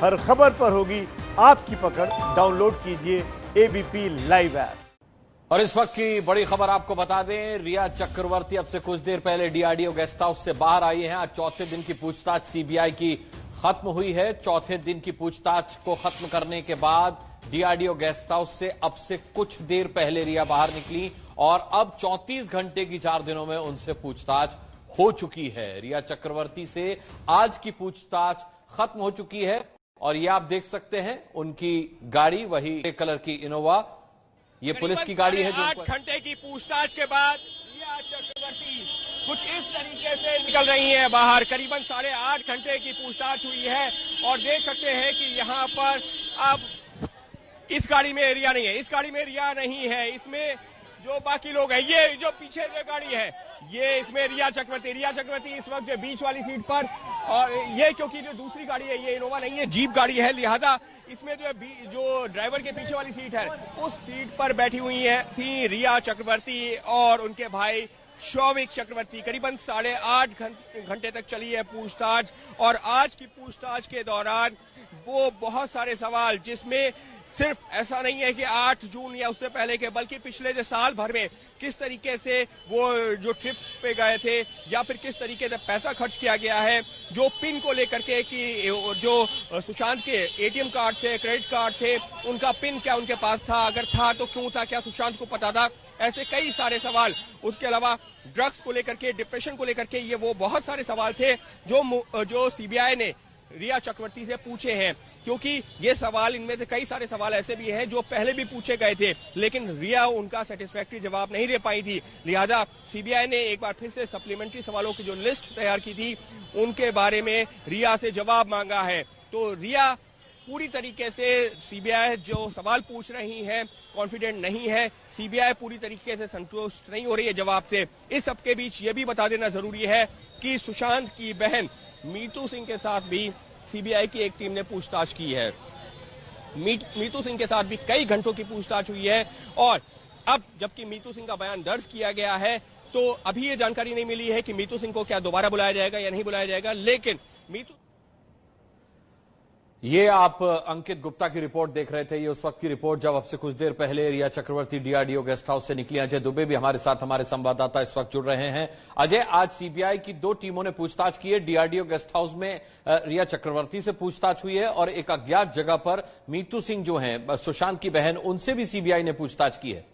हर खबर पर होगी आपकी पकड़। डाउनलोड कीजिए एबीपी लाइव ऐप। और इस वक्त की बड़ी खबर आपको बता दें, रिया चक्रवर्ती अब से कुछ देर पहले डीआरडीओ गेस्ट हाउस से बाहर आई हैं। आज चौथे दिन की पूछताछ सीबीआई की खत्म हुई है। चौथे दिन की पूछताछ को खत्म करने के बाद डीआरडीओ गेस्ट हाउस से अब से कुछ देर पहले रिया बाहर निकली और अब 34 घंटे की 4 दिनों में उनसे पूछताछ हो चुकी है। रिया चक्रवर्ती से आज की पूछताछ खत्म हो चुकी है और ये आप देख सकते हैं उनकी गाड़ी, वही ग्रे कलर की इनोवा, ये पुलिस की गाड़ी है। 8 घंटे की पूछताछ के बाद रिया चक्रवर्ती कुछ इस तरीके से निकल रही हैं बाहर। करीबन 8.5 घंटे की पूछताछ हुई है और देख सकते हैं कि यहाँ पर अब इस गाड़ी में रिया नहीं है, इस गाड़ी में रिया नहीं है, इसमें जो बाकी लोग हैं, ये जो पीछे जो गाड़ी है ये इसमें रिया चक्रवर्ती इस वक्त जो बीच वाली सीट पर, और ये क्योंकि जो दूसरी गाड़ी है ये इनोवा नहीं है, जीप गाड़ी है, लिहाजा इसमें जो ड्राइवर के पीछे वाली सीट है उस सीट पर बैठी हुई है थी रिया चक्रवर्ती और उनके भाई शौविक चक्रवर्ती। करीबन 8.5 घंटे तक चली है पूछताछ और आज की पूछताछ के दौरान वो बहुत सारे सवाल, जिसमें सिर्फ ऐसा नहीं है कि 8 जून या उससे पहले के, बल्कि पिछले जो साल भर में किस तरीके से वो जो ट्रिप पे गए थे या फिर किस तरीके से पैसा खर्च किया गया है, जो पिन को लेकर के कि जो सुशांत के एटीएम कार्ड थे, क्रेडिट कार्ड थे, उनका पिन क्या उनके पास था, अगर था तो क्यों था, क्या सुशांत को पता था, ऐसे कई सारे सवाल। उसके अलावा ड्रग्स को लेकर के, डिप्रेशन को लेकर के, ये वो बहुत सारे सवाल थे जो सीबीआई ने रिया चक्रवर्ती से पूछे हैं, क्योंकि ये सवाल, इनमें से कई सारे सवाल ऐसे भी हैं जो पहले भी पूछे गए थे लेकिन रिया उनका सेटिस्फैक्टरी जवाब नहीं दे पाई थी। लिहाजा सीबीआई ने एक बार फिर से सप्लीमेंट्री सवालों की जो लिस्ट तैयार की थी उनके बारे में रिया से जवाब मांगा है। तो रिया पूरी तरीके से सीबीआई जो सवाल पूछ रही है कॉन्फिडेंट नहीं है, सीबीआई पूरी तरीके से संतुष्ट नहीं हो रही है जवाब से। इस सबके बीच ये भी बता देना जरूरी है कि सुशांत की बहन मीतू सिंह के साथ भी सीबीआई की एक टीम ने पूछताछ की है। मीतू सिंह के साथ भी कई घंटों की पूछताछ हुई है और अब जबकि मीतू सिंह का बयान दर्ज किया गया है तो अभी ये जानकारी नहीं मिली है कि मीतू सिंह को क्या दोबारा बुलाया जाएगा या नहीं बुलाया जाएगा, लेकिन ये आप अंकित गुप्ता की रिपोर्ट देख रहे थे। ये उस वक्त की रिपोर्ट जब अब से कुछ देर पहले रिया चक्रवर्ती डीआरडीओ गेस्ट हाउस से निकली। अजय दुबे भी हमारे साथ, हमारे संवाददाता इस वक्त जुड़ रहे हैं। अजय, आज सीबीआई की 2 टीमों ने पूछताछ की है। डीआरडीओ गेस्ट हाउस में रिया चक्रवर्ती से पूछताछ हुई है और एक अज्ञात जगह पर मीतू सिंह जो है सुशांत की बहन, उनसे भी सीबीआई ने पूछताछ की है।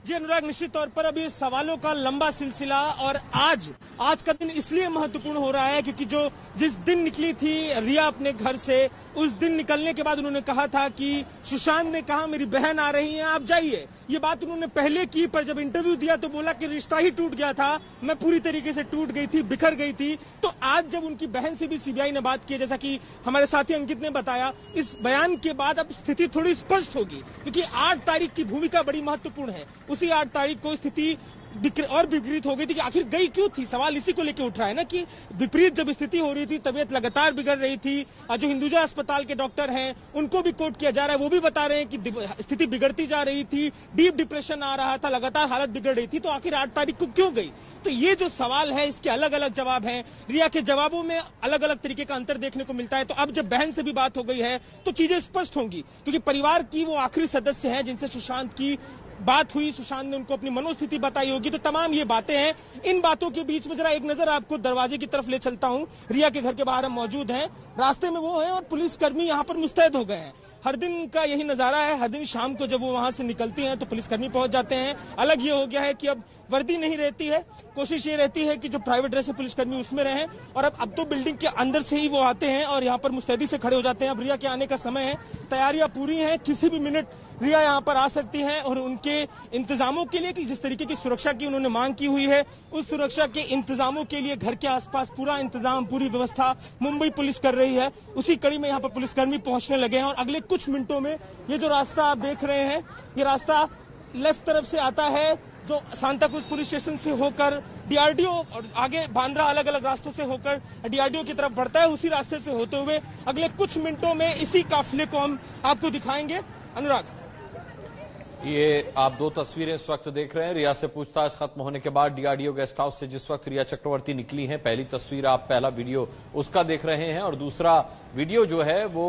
जी अनुराग, निश्चित तौर पर अभी सवालों का लंबा सिलसिला और आज का दिन इसलिए महत्वपूर्ण हो रहा है क्योंकि जिस दिन निकली थी रिया अपने घर से, उस दिन निकलने के बाद उन्होंने कहा था कि सुशांत ने कहा मेरी बहन आ रही है, आप जाइए। ये बात उन्होंने पहले की, पर जब इंटरव्यू दिया तो बोला कि रिश्ता ही टूट गया था, मैं पूरी तरीके से टूट गई थी, बिखर गई थी। तो आज जब उनकी बहन से भी सीबीआई ने बात की, जैसा कि हमारे साथी अंकित ने बताया, इस बयान के बाद अब स्थिति थोड़ी स्पष्ट होगी क्योंकि 8 तारीख की भूमिका बड़ी महत्वपूर्ण है। उसी 8 तारीख को स्थिति और विपरीत हो गई थी कि आखिर गई क्यों थी, सवाल इसी को लेकर उठ रहा है ना कि विपरीत जब स्थिति हो रही थी, तबीयत लगातार बिगड़ रही थी। जो हिंदुजा अस्पताल के डॉक्टर हैं उनको भी कोट किया जा रहा है, वो भी बता रहे हैं कि स्थिति बिगड़ती जा रही थी, डीप डिप्रेशन आ रहा था, लगातार हालत बिगड़ रही थी। तो आखिर 8 तारीख को क्यों गई? तो ये जो सवाल है इसके अलग अलग जवाब हैं। रिया के जवाबों में अलग अलग तरीके का अंतर देखने को मिलता है। तो अब जब बहन से भी बात हो गई है तो चीजें स्पष्ट होंगी क्योंकि परिवार की वो आखिरी सदस्य है जिनसे सुशांत की बात हुई, सुशांत ने उनको अपनी मनोस्थिति बताई होगी। तो तमाम ये बातें हैं। इन बातों के बीच में जरा एक नजर आपको दरवाजे की तरफ ले चलता हूं। रिया के घर के बाहर हम मौजूद हैं, रास्ते में वो है और पुलिसकर्मी यहाँ पर मुस्तैद हो गए हैं। हर दिन का यही नजारा है, हर दिन शाम को जब वो वहां से निकलती हैं तो पुलिसकर्मी पहुंच जाते हैं। अलग ये हो गया है कि अब वर्दी नहीं रहती है, कोशिश ये रहती है कि जो प्राइवेट ड्रेस है पुलिसकर्मी उसमें रहें और अब तो बिल्डिंग के अंदर से ही वो आते हैं और यहाँ पर मुस्तैदी से खड़े हो जाते हैं। अब रिया के आने का समय है, तैयारियां पूरी हैं, किसी भी मिनट रिया यहाँ पर आ सकती हैं और उनके इंतजामों के लिए कि जिस तरीके की सुरक्षा की उन्होंने मांग की हुई है, उस सुरक्षा के इंतजामों के लिए घर के आसपास पूरा इंतजाम, पूरी व्यवस्था मुंबई पुलिस कर रही है। उसी कड़ी में यहाँ पर पुलिसकर्मी पहुंचने लगे हैं और अगले कुछ मिनटों में ये जो रास्ता आप देख रहे हैं, ये रास्ता लेफ्ट तरफ से आता है जो सांताक्रूज पुलिस स्टेशन से होकर डीआरडीओ और आगे बांद्रा, अलग अलग रास्तों से होकर डीआरडीओ की तरफ बढ़ता है। उसी रास्ते से होते हुए अगले कुछ मिनटों में इसी काफिले को हम आपको दिखाएंगे। अनुराग, ये आप दो तस्वीरें इस वक्त देख रहे हैं। रिया से पूछताछ खत्म होने के बाद डीआरडीओ गेस्ट हाउस से जिस वक्त रिया चक्रवर्ती निकली हैं, पहली तस्वीर आप पहला वीडियो उसका देख रहे हैं, और दूसरा वीडियो जो है वो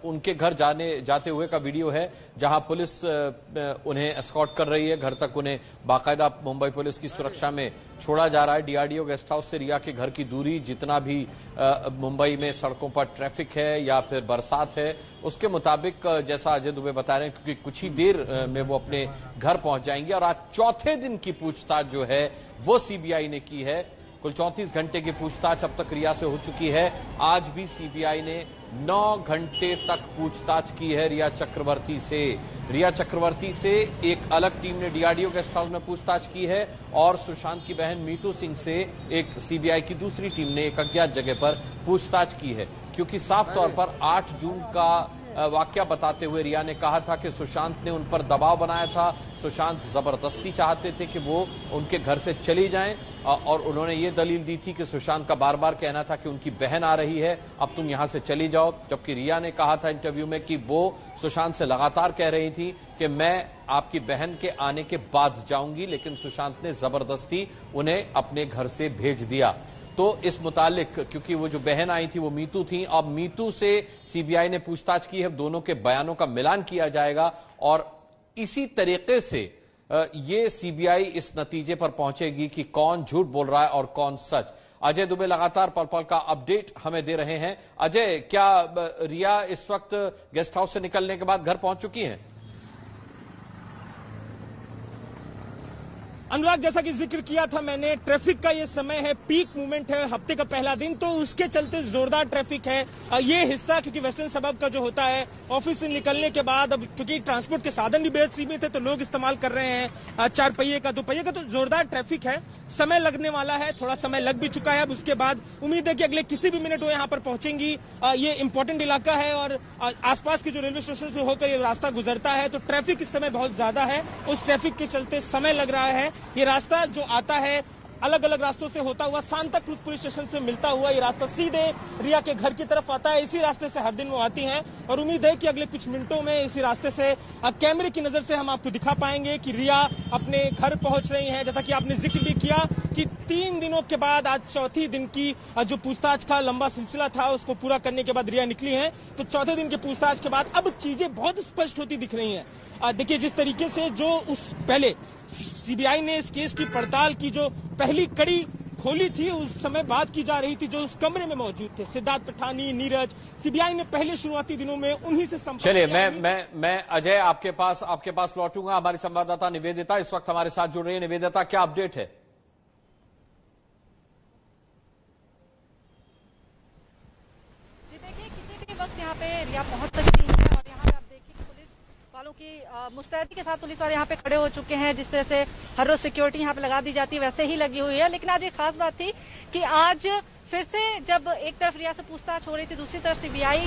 उनके घर जाते हुए का वीडियो है, जहां पुलिस उन्हें एस्कॉर्ट कर रही है। घर तक उन्हें बाकायदा मुंबई पुलिस की सुरक्षा में छोड़ा जा रहा है। डीआरडीओ गेस्ट हाउस से रिया के घर की दूरी, जितना भी मुंबई में सड़कों पर ट्रैफिक है या फिर बरसात है, उसके मुताबिक जैसा अजय दुबे बता रहे हैं, क्योंकि कुछ ही देर में वो अपने घर पहुंच जाएंगे। और आज चौथे दिन की पूछताछ जो है वो सीबीआई ने की है। कुल 34 घंटे की पूछताछ अब तक रिया से हो चुकी है। आज भी सीबीआई ने 9 घंटे तक पूछताछ की है रिया चक्रवर्ती से। रिया चक्रवर्ती से एक अलग टीम ने डीआरडीओ गेस्ट हाउस में पूछताछ की है, और सुशांत की बहन मीतू सिंह से एक सीबीआई की दूसरी टीम ने एक अज्ञात जगह पर पूछताछ की है। क्योंकि साफ तौर पर 8 जून का वाकया बताते हुए रिया ने कहा था कि सुशांत ने उन पर दबाव बनाया था। सुशांत जबरदस्ती चाहते थे कि वो उनके घर से चली जाएं, और उन्होंने ये दलील दी थी कि सुशांत का बार बार कहना था कि उनकी बहन आ रही है, अब तुम यहां से चली जाओ। जबकि रिया ने कहा था इंटरव्यू में कि वो सुशांत से लगातार कह रही थी कि मैं आपकी बहन के आने के बाद जाऊंगी, लेकिन सुशांत ने जबरदस्ती उन्हें अपने घर से भेज दिया। तो इस मुतालिक, क्योंकि वो जो बहन आई थी वो मीतू थी, अब मीतू से सीबीआई ने पूछताछ की है। दोनों के बयानों का मिलान किया जाएगा, और इसी तरीके से ये सीबीआई इस नतीजे पर पहुंचेगी कि कौन झूठ बोल रहा है और कौन सच। अजय दुबे लगातार पल पल का अपडेट हमें दे रहे हैं। अजय, क्या रिया इस वक्त गेस्ट हाउस से निकलने के बाद घर पहुंच चुकी हैं? अनुराग, जैसा कि जिक्र किया था मैंने, ट्रैफिक का ये समय है, पीक मूवमेंट है, हफ्ते का पहला दिन, तो उसके चलते जोरदार ट्रैफिक है। ये हिस्सा क्योंकि वेस्टर्न सबब का जो होता है, ऑफिस से निकलने के बाद, अब क्योंकि ट्रांसपोर्ट के साधन भी बेहद सीमित है, तो लोग इस्तेमाल कर रहे हैं 4 पहिए का, 2 पहिए का, तो जोरदार ट्रैफिक है। समय लगने वाला है, थोड़ा समय लग भी चुका है। अब उसके बाद उम्मीद है कि अगले किसी भी मिनट वो यहाँ पर पहुंचेंगी। ये इंपॉर्टेंट इलाका है, और आसपास के जो रेलवे स्टेशन से होकर ये रास्ता गुजरता है, तो ट्रैफिक इस समय बहुत ज्यादा है। उस ट्रैफिक के चलते समय लग रहा है। ये रास्ता जो आता है अलग अलग रास्तों से होता हुआ, सांता क्रूज पुलिस स्टेशन से मिलता हुआ, ये रास्ता सीधे रिया के घर की तरफ आता है। इसी रास्ते से हर दिन वो आती हैं, और उम्मीद है कि अगले कुछ मिनटों में इसी रास्ते से कैमरे की नजर से हम आपको दिखा पाएंगे कि रिया अपने घर पहुंच रही हैं। जैसा कि आपने जिक्र भी किया कि 3 दिनों के बाद आज चौथी दिन की जो पूछताछ का लंबा सिलसिला था, उसको पूरा करने के बाद रिया निकली हैं। तो चौथे दिन की पूछताछ के बाद अब चीजें बहुत स्पष्ट होती दिख रही हैं। देखिए, जिस तरीके से जो उस पहले सीबीआई ने इस केस की पड़ताल की जो पहली कड़ी खोली थी, उस समय बात की जा रही थी जो उस कमरे में मौजूद थे, सिद्धार्थ पठानी, नीरज, सीबीआई ने पहले शुरुआती दिनों में उन्हीं से संपर्क। चलिए, मैं अजय आपके पास लौटूंगा। हमारी संवाददाता निवेदिता इस वक्त हमारे साथ जुड़ रही है। निवेदिता, क्या अपडेट है? जी देखिए, किसी भी वक्त यहाँ पे रिया पहुंच सकती है, और यहाँ पे आप देखिए कि पुलिस वालों की मुस्तैदी के साथ पुलिस वाले यहाँ पे खड़े हो चुके हैं। जिस तरह से हर रोज सिक्योरिटी यहाँ पे लगा दी जाती है, वैसे ही लगी हुई है। लेकिन आज एक खास बात थी कि आज फिर से जब एक तरफ रिया से पूछताछ हो रही थी, दूसरी तरफ सीबीआई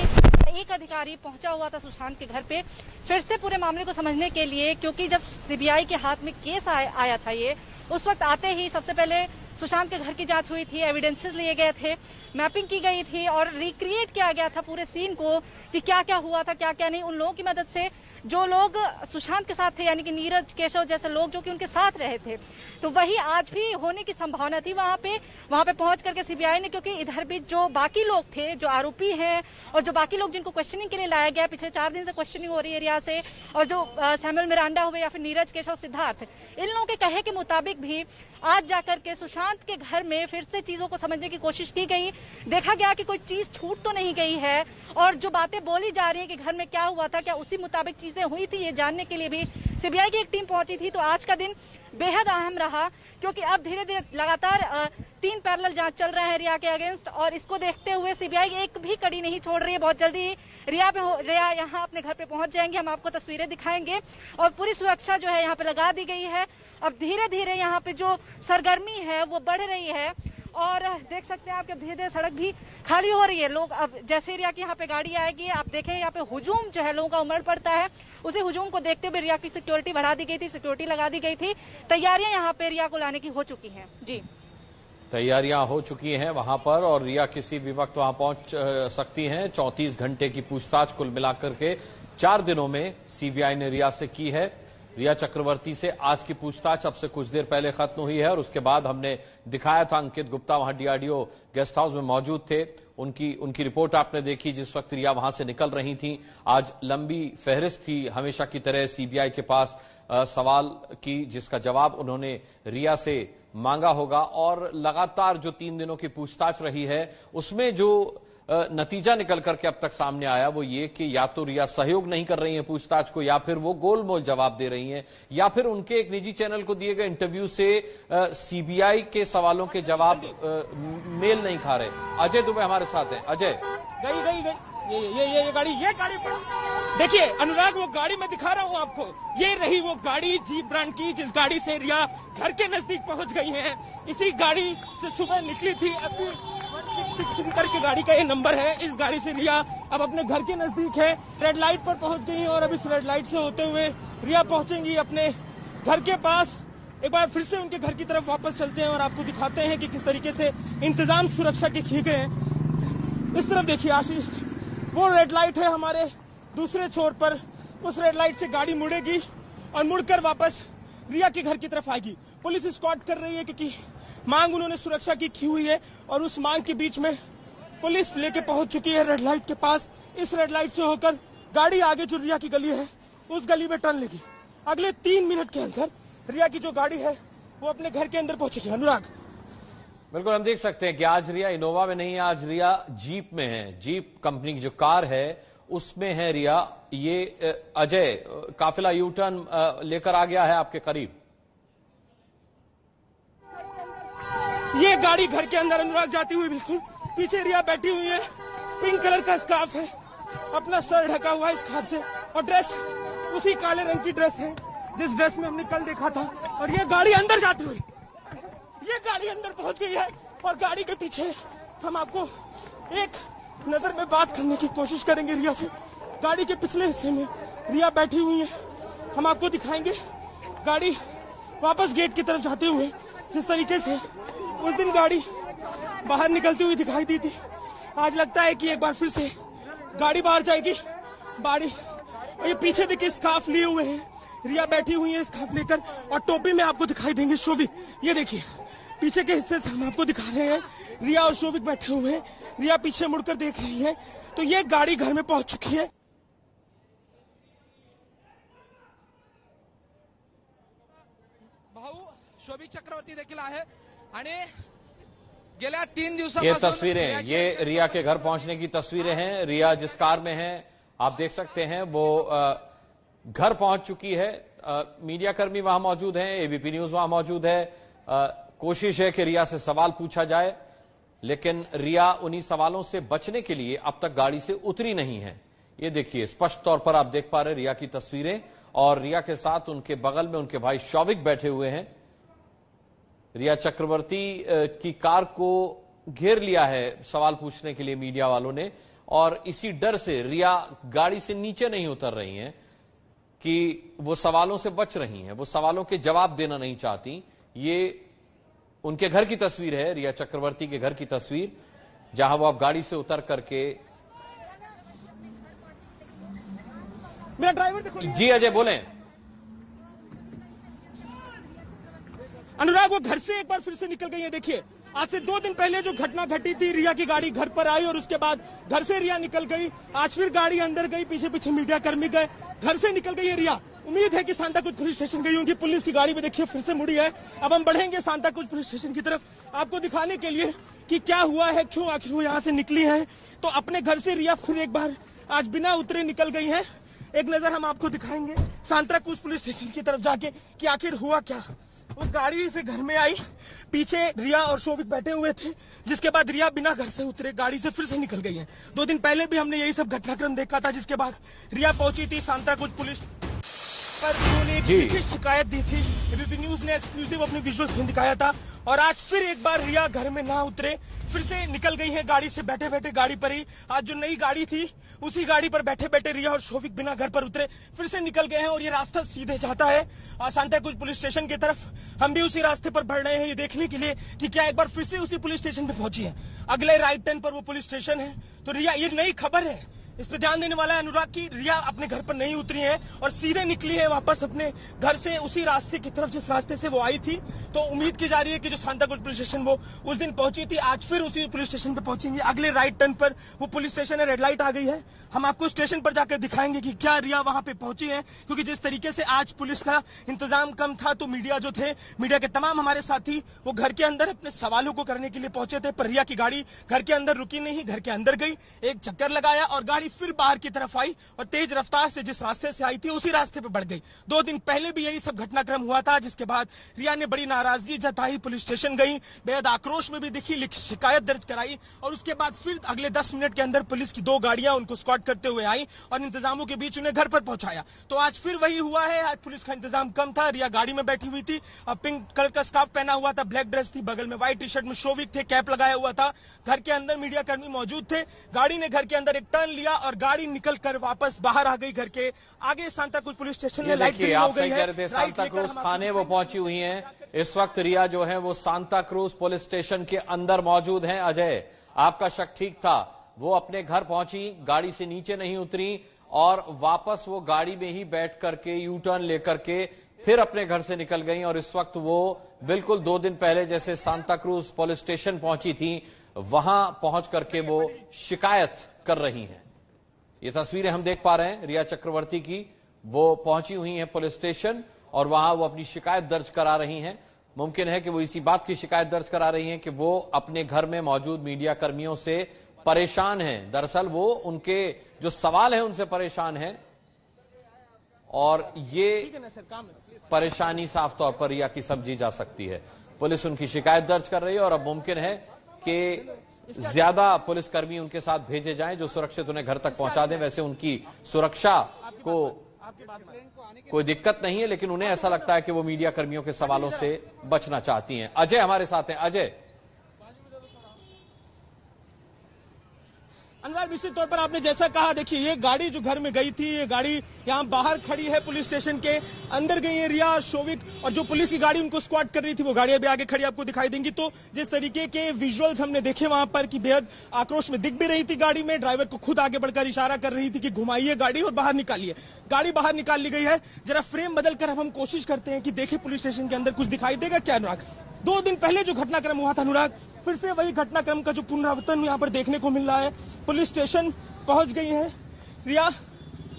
एक अधिकारी पहुंचा हुआ था सुशांत के घर पे, फिर से पूरे मामले को समझने के लिए। क्योंकि जब सीबीआई के हाथ में केस आया था, ये उस वक्त आते ही सबसे पहले सुशांत के घर की जांच हुई थी, एविडेंसेस लिए गए थे, मैपिंग की गई थी, और रिक्रिएट किया गया था पूरे सीन को कि क्या क्या हुआ था, क्या क्या नहीं। उन लोगों की मदद से जो लोग सुशांत के साथ थे, यानी कि नीरज, केशव जैसे लोग जो कि उनके साथ रहे थे, तो वही आज भी होने की संभावना थी वहां पे पहुंच करके सीबीआई ने। क्योंकि इधर भी जो बाकी लोग थे, जो आरोपी हैं, और जो बाकी लोग जिनको क्वेश्चनिंग के लिए लाया गया, पिछले 4 दिन से क्वेश्चनिंग हो रही है रिया से, और जो सैमुअल मिरांडा हुए या फिर नीरज, केशव, सिद्धार्थ, इन लोगों के कहे के मुताबिक भी आज जाकर के सुशांत के घर में फिर से चीजों को समझने की कोशिश की गई। देखा गया कि कोई चीज छूट तो नहीं गई है, और जो बातें बोली जा रही है कि घर में क्या हुआ था, क्या उसी मुताबिक चीजें हुई थी, ये जानने के लिए भी सीबीआई की एक टीम पहुंची थी। तो आज का दिन बेहद अहम रहा, क्योंकि अब धीरे धीरे लगातार 3 पैरेलल जांच चल रहे हैं रिया के अगेंस्ट, और इसको देखते हुए सीबीआई एक भी कड़ी नहीं छोड़ रही है। बहुत जल्दी रिया यहाँ अपने घर पे पहुंच जाएंगे, हम आपको तस्वीरें दिखाएंगे, और पूरी सुरक्षा जो है यहाँ पे लगा दी गई है। अब धीरे धीरे यहाँ पे जो सरगर्मी है वो बढ़ रही है, और देख सकते हैं आप कि धीरे धीरे सड़क भी खाली हो रही है। लोग अब जैसे रिया की यहाँ पे गाड़ी आएगी, आप देखें यहाँ पे हुजूम जो है लोगों का उमड़ पड़ता है। उसी हुजूम को देखते हुए रिया की सिक्योरिटी बढ़ा दी गई थी, सिक्योरिटी लगा दी गई थी। तैयारियां यहाँ पे रिया को लाने की हो चुकी हैं। जी, तैयारियां हो चुकी हैं वहां पर, और रिया किसी भी वक्त वहां पहुंच सकती हैं। 34 घंटे की पूछताछ कुल मिलाकर के 4 दिनों में सीबीआई ने रिया से की है। रिया चक्रवर्ती से आज की पूछताछ अब से कुछ देर पहले खत्म हुई है और उसके बाद हमने दिखाया था अंकित गुप्ता वहां डीआरडीओ गेस्ट हाउस में मौजूद थे। उनकी रिपोर्ट आपने देखी जिस वक्त रिया वहां से निकल रही थी। आज लंबी फहरिस्त थी हमेशा की तरह सीबीआई के पास सवाल की, जिसका जवाब उन्होंने रिया से मांगा होगा। और लगातार जो 3 दिनों की पूछताछ रही है उसमें जो नतीजा निकल करके अब तक सामने आया वो ये कि या तो रिया सहयोग नहीं कर रही है पूछताछ को, या फिर वो गोलमोल जवाब दे रही हैं, या फिर उनके एक निजी चैनल को दिए गए इंटरव्यू से सीबीआई के सवालों के जवाब मेल नहीं खा रहे। अजय दुबे हमारे साथ हैं। अजय, गई ये गाड़ी देखिए अनुराग, वो गाड़ी मैं दिखा रहा हूँ आपको, ये रही वो गाड़ी जीप ब्रांड की जिस गाड़ी से रिया घर के नजदीक पहुंच गई है। इसी गाड़ी से सुबह निकली थी, अभी 1666 की गाड़ी का ये नंबर है। इस गाड़ी से रिया अब अपने घर के नजदीक है, रेड लाइट पर पहुंच गई है और अब इस रेड लाइट से होते हुए रिया पहुंचेंगी अपने घर के पास। एक बार फिर से उनके घर की तरफ वापस चलते हैं और आपको दिखाते हैं कि किस तरीके से इंतजाम सुरक्षा के किए गए हैं। इस तरफ देखिए आशीष, वो रेड लाइट है हमारे दूसरे छोर पर, उस रेड लाइट से गाड़ी मुड़ेगी और मुड़कर वापस रिया के घर की तरफ आएगी। पुलिस स्क्वाड कर रही है क्योंकि मांग उन्होंने सुरक्षा की हुई है और उस मांग के बीच में पुलिस लेके पहुंच चुकी है रेड लाइट के पास। इस रेड लाइट से होकर गाड़ी आगे जो रिया की गली है उस गली में टर्न लेगी। अगले 3 मिनट के अंदर रिया की जो गाड़ी है वो अपने घर के अंदर पहुंचेगी। अनुराग, बिल्कुल हम देख सकते हैं कि आज रिया इनोवा में नहीं, आज रिया जीप में है। जीप कंपनी की जो कार है उसमें है रिया। ये अजय, काफिला यू टर्न लेकर आ गया है आपके करीब। ये गाड़ी घर के अंदर अनुराग जाती हुई, बिल्कुल पीछे रिया बैठी हुई है, पिंक कलर का स्कार्फ है, अपना सर ढका हुआ है स्कार्फ से, और ड्रेस उसी काले रंग की ड्रेस है जिस ड्रेस में हमने कल देखा था। और ये गाड़ी अंदर जाती हुई, ये गाड़ी अंदर पहुंच गई है और गाड़ी के पीछे हम आपको एक नजर में बात करने की कोशिश करेंगे रिया से। गाड़ी के पिछले हिस्से में रिया बैठी हुई है, हम आपको दिखाएंगे गाड़ी वापस गेट की तरफ जाते हुए जिस तरीके से उस दिन गाड़ी बाहर निकलती हुई दिखाई दी थी। आज लगता है कि एक बार फिर से गाड़ी बाहर जाएगी। ये पीछे देखिए स्कार्फ लिए हुए हैं, रिया बैठी हुई है स्कार्फ लेकर, और टोपी में आपको दिखाई देंगे शोभिक। ये देखिए पीछे के हिस्से से हम आपको दिखा रहे हैं, रिया और शोभिक बैठे हुए हैं। रिया पीछे मुड़कर देख रही है, तो ये गाड़ी घर में पहुंच चुकी है। भाऊ शोभिक चक्रवर्ती देखील आहे आणि गेल्या 3 दिवसांपासून ये तस्वीरें, ये रिया के घर पहुंचने की तस्वीरें हैं। रिया जिस कार में है आप देख सकते हैं वो घर पहुंच चुकी है। मीडियाकर्मी वहां मौजूद हैं, एबीपी न्यूज वहां मौजूद है। कोशिश है कि रिया से सवाल पूछा जाए, लेकिन रिया उन्हीं सवालों से बचने के लिए अब तक गाड़ी से उतरी नहीं है। ये देखिए स्पष्ट तौर पर आप देख पा रहे रिया की तस्वीरें, और रिया के साथ उनके बगल में उनके भाई शौविक बैठे हुए हैं। रिया चक्रवर्ती की कार को घेर लिया है सवाल पूछने के लिए मीडिया वालों ने, और इसी डर से रिया गाड़ी से नीचे नहीं उतर रही हैं कि वो सवालों से बच रही हैं, वो सवालों के जवाब देना नहीं चाहती। ये उनके घर की तस्वीर है, रिया चक्रवर्ती के घर की तस्वीर, जहां वो अब गाड़ी से उतर करके। मेरा ड्राइवर जी अजय बोलें। अनुराग, वो घर से एक बार फिर से निकल गई है। देखिए आज से 2 दिन पहले जो घटना घटी थी, रिया की गाड़ी घर पर आई और उसके बाद घर से रिया निकल गई। आज फिर गाड़ी अंदर गई, पीछे पीछे मीडिया कर्मी गए, घर से निकल गई है रिया। उम्मीद है कि सांताक्रूज पुलिस स्टेशन गई होंगी। पुलिस की गाड़ी में देखिए फिर से मुड़ी है। अब हम बढ़ेंगे सांताक्रूज पुलिस स्टेशन की तरफ आपको दिखाने के लिए कि क्या हुआ है, क्यों आखिर वो यहाँ से निकली है। तो अपने घर से रिया फिर एक बार आज बिना उतरे निकल गई है। एक नजर हम आपको दिखाएंगे सांताक्रूज पुलिस स्टेशन की तरफ जाके कि आखिर हुआ क्या। वो गाड़ी से घर में आई, पीछे रिया और शोभिक बैठे हुए थे, जिसके बाद रिया बिना घर से उतरे गाड़ी से फिर से निकल गई है। 2 दिन पहले भी हमने यही सब घटनाक्रम देखा था, जिसके बाद रिया पहुंची थी सांताक्रूज पुलिस पर, उन्होंने एक लिखित शिकायत दी थी। एबीपी न्यूज ने एक्सक्लूसिव अपने विजुअल्स में दिखाया था। और आज फिर एक बार रिया घर में ना उतरे, फिर से निकल गई है गाड़ी से, बैठे बैठे गाड़ी पर ही। आज जो नई गाड़ी थी उसी गाड़ी पर बैठे बैठे रिया और शोभिक बिना घर पर उतरे फिर से निकल गए हैं। और ये रास्ता सीधे जाता है सांताक्रूज पुलिस स्टेशन की तरफ। हम भी उसी रास्ते पर बढ़ रहे हैं ये देखने के लिए कि क्या एक बार फिर से उसी पुलिस स्टेशन पे पहुंची है। अगले राइट टर्न पर वो पुलिस स्टेशन है। तो रिया, ये नई खबर है, इस पे ध्यान देने वाला है अनुराग की रिया अपने घर पर नहीं उतरी है और सीधे निकली है वापस अपने घर से उसी रास्ते की तरफ जिस रास्ते से वो आई थी। तो उम्मीद की जा रही है कि जो सांताक्रूज पुलिस स्टेशन वो उस दिन पहुंची थी, आज फिर उसी पुलिस स्टेशन पे पहुंचेंगे। अगले राइट टर्न पर वो पुलिस स्टेशन है, रेड लाइट आ गई है। हम आपको स्टेशन पर जाकर दिखाएंगे कि क्या रिया वहां पे पहुंची है, क्योंकि जिस तरीके से आज पुलिस का इंतजाम कम था तो मीडिया जो थे, मीडिया के तमाम हमारे साथी वो घर के अंदर अपने सवालों को करने के लिए पहुंचे थे, पर रिया की गाड़ी घर के अंदर रुकी नहीं, घर के अंदर गई, एक चक्कर लगाया और गाड़ी फिर बाहर की तरफ आई और तेज रफ्तार से जिस रास्ते से आई थी उसी रास्ते पे बढ़ गई। 2 दिन पहले भी यही सब घटनाक्रम हुआ था, जिसके बाद रिया ने बड़ी नाराजगी जताई, पुलिस स्टेशन गई, बेहद आक्रोश में भी दिखी, लिखित शिकायत दर्ज कराई और उसके बाद फिर अगले 10 मिनट के अंदर पुलिस की 2 गाड़ियां उनको स्क्वाड करते हुए आई और इंतजामों के बीच उन्हें घर पर पहुंचाया। तो आज फिर वही हुआ है, आज पुलिस का इंतजाम कम था, रिया गाड़ी में बैठी हुई थी, पिंक कलर का स्कार्फ पहना हुआ था, ब्लैक ड्रेस थी, बगल में व्हाइट टी शर्ट में शोविक थे, कैप लगाया हुआ था। घर के अंदर मीडिया कर्मी मौजूद थे, गाड़ी ने घर के अंदर एक टर्न लिया और गाड़ी निकल कर वापस बाहर आ गई घर के आगे। सांताक्रूज पुलिस स्टेशन में लाइट देखिए, आप सही कह रहे थे, सांताक्रूज थाने वो पहुंची हुई हैं। इस वक्त रिया जो है वो सांताक्रूज पुलिस स्टेशन के अंदर मौजूद हैं। अजय, आपका शक ठीक था, वो अपने घर पहुंची, गाड़ी से नीचे नहीं उतरी और वापस वो गाड़ी में ही बैठ करके यू टर्न लेकर के फिर अपने घर से निकल गई और इस वक्त वो बिल्कुल 2 दिन पहले जैसे सांताक्रूज पुलिस स्टेशन पहुंची थी वहां पहुंच करके वो शिकायत कर रही हैं। ये तस्वीरें हम देख पा रहे हैं रिया चक्रवर्ती की, वो पहुंची हुई हैं पुलिस स्टेशन और वहां वो अपनी शिकायत दर्ज करा रही हैं। मुमकिन है कि वो इसी बात की शिकायत दर्ज करा रही हैं कि वो अपने घर में मौजूद मीडिया कर्मियों से परेशान हैं। दरअसल वो उनके जो सवाल हैं उनसे परेशान हैं और ये परेशानी साफ तौर पर रिया की समझी जा सकती है। पुलिस उनकी शिकायत दर्ज कर रही है और अब मुमकिन है कि ज्यादा पुलिसकर्मी उनके साथ भेजे जाएं जो सुरक्षित उन्हें घर तक पहुंचा दें। वैसे उनकी सुरक्षा को कोई दिक्कत नहीं है, लेकिन उन्हें ऐसा लगता है कि वो मीडिया कर्मियों के सवालों से बचना चाहती हैं। अजय हमारे साथ हैं। अजय, अनुराग, निश्चित तौर पर आपने जैसा कहा, देखिए ये गाड़ी जो घर में गई थी, ये गाड़ी यहाँ बाहर खड़ी है, पुलिस स्टेशन के अंदर गई है रिया, शोविक और जो पुलिस की गाड़ी उनको स्क्वाड कर रही थी वो गाड़ियां भी आगे खड़ी आपको दिखाई देंगी। तो जिस तरीके के विजुअल्स हमने देखे वहां पर कि बेहद आक्रोश में दिख भी रही थी गाड़ी में, ड्राइवर को खुद आगे बढ़कर इशारा कर रही थी कि घुमाइए गाड़ी और बाहर निकालिए। गाड़ी बाहर निकाल ली गई है। जरा फ्रेम बदल कर हम कोशिश करते हैं कि देखे पुलिस स्टेशन के अंदर कुछ दिखाई देगा क्या। अनुराग, 2 दिन पहले जो घटनाक्रम हुआ था अनुराग, फिर से वही घटनाक्रम का जो पुनरावर्तन यहाँ पर देखने को मिल रहा है। पुलिस स्टेशन पहुंच गई है रिया,